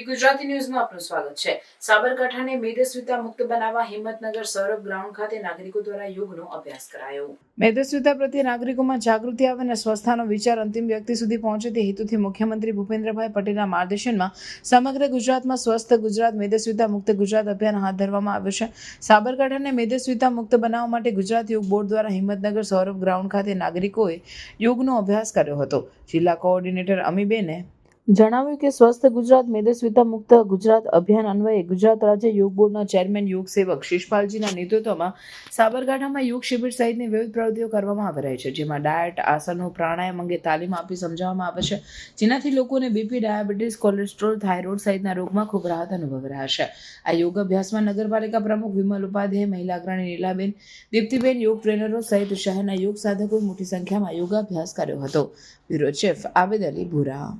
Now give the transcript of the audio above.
ગુજરાતી ન્યૂઝમાં આપનું સ્વાગત છે। સાબરકાંઠાને મેદસ્વીતા મુક્ત બનાવવા હિંમતનગર સૌરભ ગ્રાઉન્ડ ખાતે નાગરિકો દ્વારા યોગનો અભ્યાસ કરાયો। મેદસ્વીતા પ્રત્યે નાગરિકોમાં જાગૃતિ આવે અને સ્વસ્થતાનો વિચાર અંતિમ વ્યક્તિ સુધી પહોંચે તે હેતુથી મુખ્યમંત્રી ભૂપેન્દ્રભાઈ પટેલના માર્ગદર્શનમાં સમગ્ર ગુજરાતમાં સ્વસ્થ ગુજરાત મેદસ્વીતા મુક્ત ગુજરાત અભિયાન હાથ ધરવામાં આવ્યું છે। સાબરકાંઠાને મેદસ્વીતા મુક્ત બનાવવા માટે ગુજરાત યોગ બોર્ડ દ્વારા હિંમતનગર સૌરભ ગ્રાઉન્ડ ખાતે નાગરિકોએ યોગનો અભ્યાસ કર્યો હતો। જિલ્લા કોઓર્ડિનેટર અમીબેને જણાવ્યું કે સ્વસ્થ ગુજરાત મેદસ્વીતા મુક્ત ગુજરાત અભિયાન અન્વયે ગુજરાત રાજ્ય યોગ બોર્ડના ચેરમેન યોગ સેવક શિષપાલજીના નેતૃત્વમાં સાબરકાંઠામાં યોગ શિબિર સહિતની વિવિધ પ્રવૃત્તિઓ કરવામાં આવી રહી છે, જેમાં ડાયટ, આસનો, પ્રાણાયામ અંગે તાલીમ આપી સમજાવવામાં આવે છે, જેનાથી લોકોને બીપી, ડાયાબિટીસ, કોલેસ્ટ્રોલ, થાઇરોઇડ સહિતના રોગમાં ખૂબ રાહત અનુભવી રહ્યા છે। આ યોગ અભ્યાસમાં નગરપાલિકા પ્રમુખ વિમલ ઉપાધ્યાય, મહિલા અગ્રણી નીલાબેન, દીપ્તિબેન, યોગ ટ્રેનરો સહિત શહેરના યોગ સાધકોએ મોટી સંખ્યામાં યોગાભ્યાસ કર્યો હતો। બ્યુરો ચીફ આબેદ અલી ભુરા।